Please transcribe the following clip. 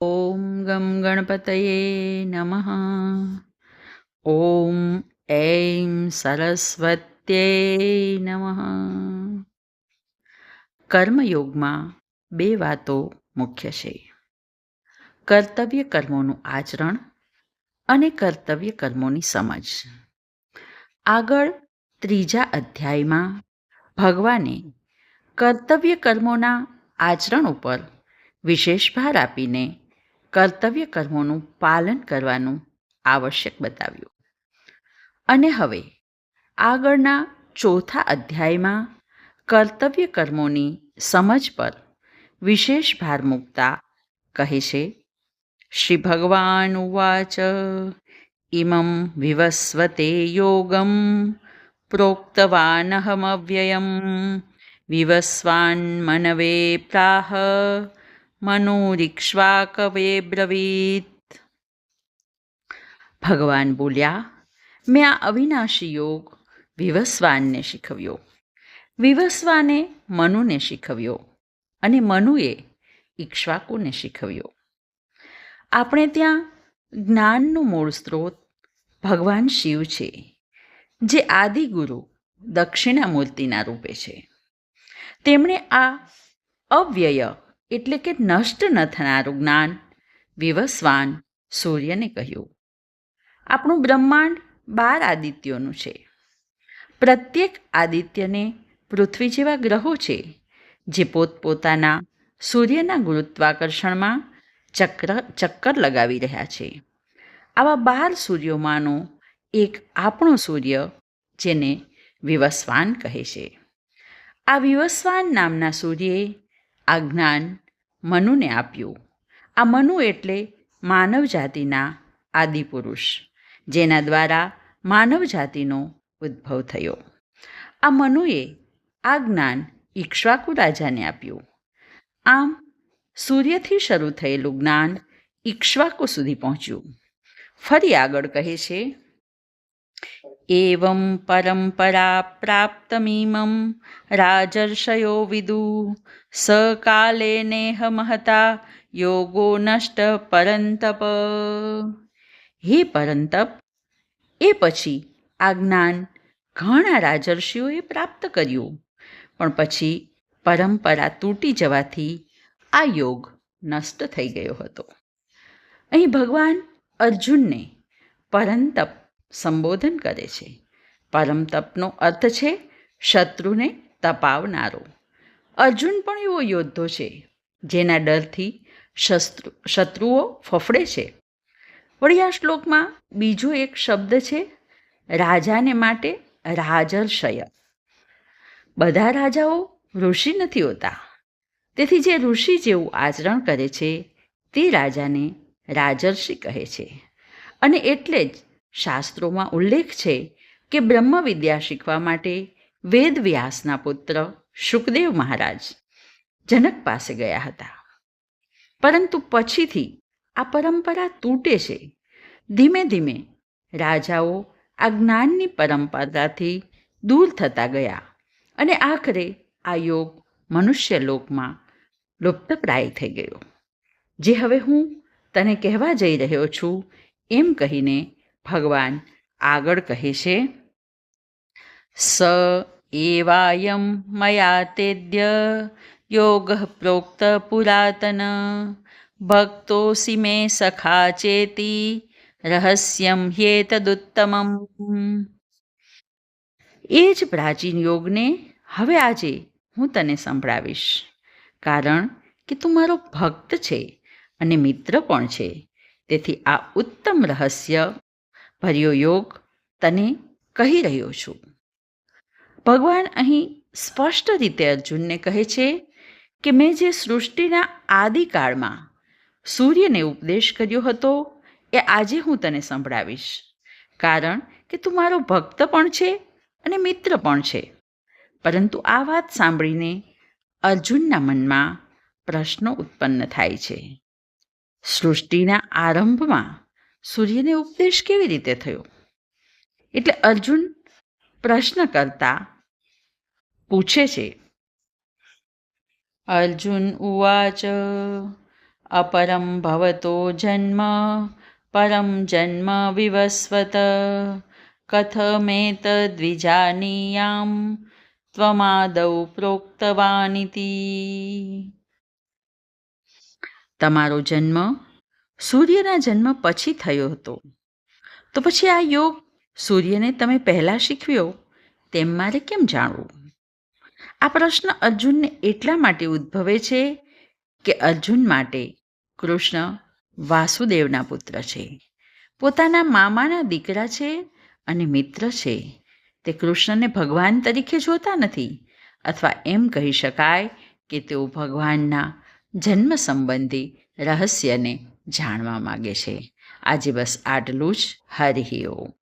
ॐ गं गणपतये नमः। ॐ ऐं સરસ્વત્યે નમઃ. કર્મયોગમાં બે વાતો મુખ્ય છે: કર્તવ્ય કર્મોનું આચરણ અને કર્તવ્ય કર્મોની સમજ. આગળ ત્રીજા અધ્યાયમાં ભગવાને કર્તવ્ય કર્મોના આચરણ ઉપર વિશેષ ભાર આપીને કર્તવ્ય કર્મોનું પાલન કરવાનું આવશ્યક બતાવ્યું. અને હવે આગળના ચોથા અધ્યાયમાં કર્તવ્ય કર્મોની સમજ પર વિશેષ ભાર મૂકતા કહે છે: શ્રી ભગવાન ઉવાચ ઇમં વિવસ્વતે યોગમ પ્રોક્તવાનહમવ્યયમ વિવસ્વાન મનવે પ્રાહ મનુરીક્ષ્વાકવે બ્રવીત. ભગવાન બોલ્યા, મેં આ અવિનાશી યોગ વિવસ્વાનને શીખવ્યો, વિવસ્વાને મનુને શીખવ્યો અને મનુએ ઇક્ષ્વાકુને શીખવ્યો. આપણે ત્યાં જ્ઞાનનું મૂળ સ્ત્રોત ભગવાન શિવ છે, જે આદિગુરુ દક્ષિણામૂર્તિના રૂપે છે. તેમણે આ અવ્યય એટલે કે નષ્ટ ન થનારું જ્ઞાન વિવસ્વાન સૂર્યને કહ્યું. આપણું બ્રહ્માંડ 12 આદિત્યોનું છે. પ્રત્યેક આદિત્યને પૃથ્વી જેવા ગ્રહો છે, જે પોતપોતાના સૂર્યના ગુરુત્વાકર્ષણમાં ચક્કર લગાવી રહ્યા છે. આવા 12 સૂર્યોમાંનો એક આપણો સૂર્ય, જેને વિવસ્વાન કહે છે. આ વિવસ્વાન નામના સૂર્યે આ જ્ઞાન મનુને આપ્યું. આ મનુ એટલે માનવ જાતિના આદિપુરુષ, જેના દ્વારા માનવ જાતિનો ઉદ્ભવ થયો. આ મનુએ આ જ્ઞાન ઇક્ષ્વાકુ રાજાને આપ્યું. આમ સૂર્યથી શરૂ થયેલું જ્ઞાન ઇક્ષ્વાકુ સુધી પહોંચ્યું. ફરી આગળ કહે છે: એવં પરંપરા પ્રાપ્તમીમં રાજર્ષયો વિદુ સકાલે નેહ મહતા યોગો નષ્ટ પરંતપ. હે પરંતપ, એ પછી આ જ્ઞાન ઘણા રાજર્ષિઓએ પ્રાપ્ત કર્યું, પણ પછી પરંપરા તૂટી જવાથી આ યોગ નષ્ટ થઈ ગયો હતો. અહીં ભગવાન અર્જુનને પરંતપ સંબોધન કરે છે. પરમતપનો અર્થ છે શત્રુને તપાવનારો. અર્જુન પણ એવો યોદ્ધો છે, જેના ડરથી શત્રુઓ ફફડે છે. વળી આ શ્લોકમાં બીજો એક શબ્દ છે રાજાને માટે રાજર્ષય. બધા રાજાઓ ઋષિ નથી હોતા, તેથી જે ઋષિ જેવું આચરણ કરે છે તે રાજાને રાજર્ષિ કહે છે. અને એટલે જ શાસ્ત્રોમાં ઉલ્લેખ છે કે બ્રહ્મ વિદ્યા શીખવા માટે વેદવ્યાસના પુત્ર શુકદેવ મહારાજ જનક પાસે ગયા હતા. પરંતુ પછીથી આ પરંપરા તૂટે છે. ધીમે ધીમે રાજાઓ આ જ્ઞાનની પરંપરાથી દૂર થતા ગયા અને આખરે આ યોગ મનુષ્ય લોકમાં લુપ્તપ્રાય થઈ ગયો. જે હવે હું તને કહેવા જઈ રહ્યો છું એમ કહીને ભગવાન આગળ કહે છે: સ એવાયમ મયા તેદ્ય યોગ પ્રોક્ત પુરાતન ભક્તોસી મે સખા ચેતી રહસ્યમ હ્યેતદુત્તમમ. એ જ પ્રાચીન યોગને હવે આજે હું તને સંભળાવીશ, કારણ કે તું મારો ભક્ત છે અને મિત્ર પણ છે. તેથી આ ઉત્તમ રહસ્ય ભર્યો યોગ તને કહી રહ્યો છું. ભગવાન અહીં સ્પષ્ટ રીતે અર્જુનને કહે છે કે મેં જે સૃષ્ટિના આદિકાળમાં સૂર્યને ઉપદેશ કર્યો હતો એ આજે હું તને સંભળાવીશ, કારણ કે તું મારો ભક્ત પણ છે અને મિત્ર પણ છે. પરંતુ આ વાત સાંભળીને અર્જુનના મનમાં પ્રશ્નો ઉત્પન્ન થાય છે. સૃષ્ટિના આરંભમાં સૂર્યને ઉપદેશ કેવી રીતે થયો? એટલે અર્જુન પ્રશ્ન કરતા પૂછે છે: અર્જુન ઉવાચ अपरं भवतो जन्म परं जन्म विवस्वत कथमेतद्विजानीयां त्वमादौ प्रोक्तवानिति. તમારો જન્મ સૂર્યના જન્મ પછી થયો હતો, તો પછી આ યોગ સૂર્યને તમે પહેલાં શીખવ્યો તેમ મારે કેમ જાણવું? આ પ્રશ્ન અર્જુનને એટલા માટે ઉદ્ભવે છે કે અર્જુન માટે કૃષ્ણ વાસુદેવના પુત્ર છે, પોતાના મામાના દીકરા છે અને મિત્ર છે. તે કૃષ્ણને ભગવાન તરીકે જોતા નથી, અથવા એમ કહી શકાય કે તેઓ ભગવાનના જન્મ સંબંધી રહસ્યને જાણવા માગે છે. આજે બસ આટલું જ. હરિ ઓમ.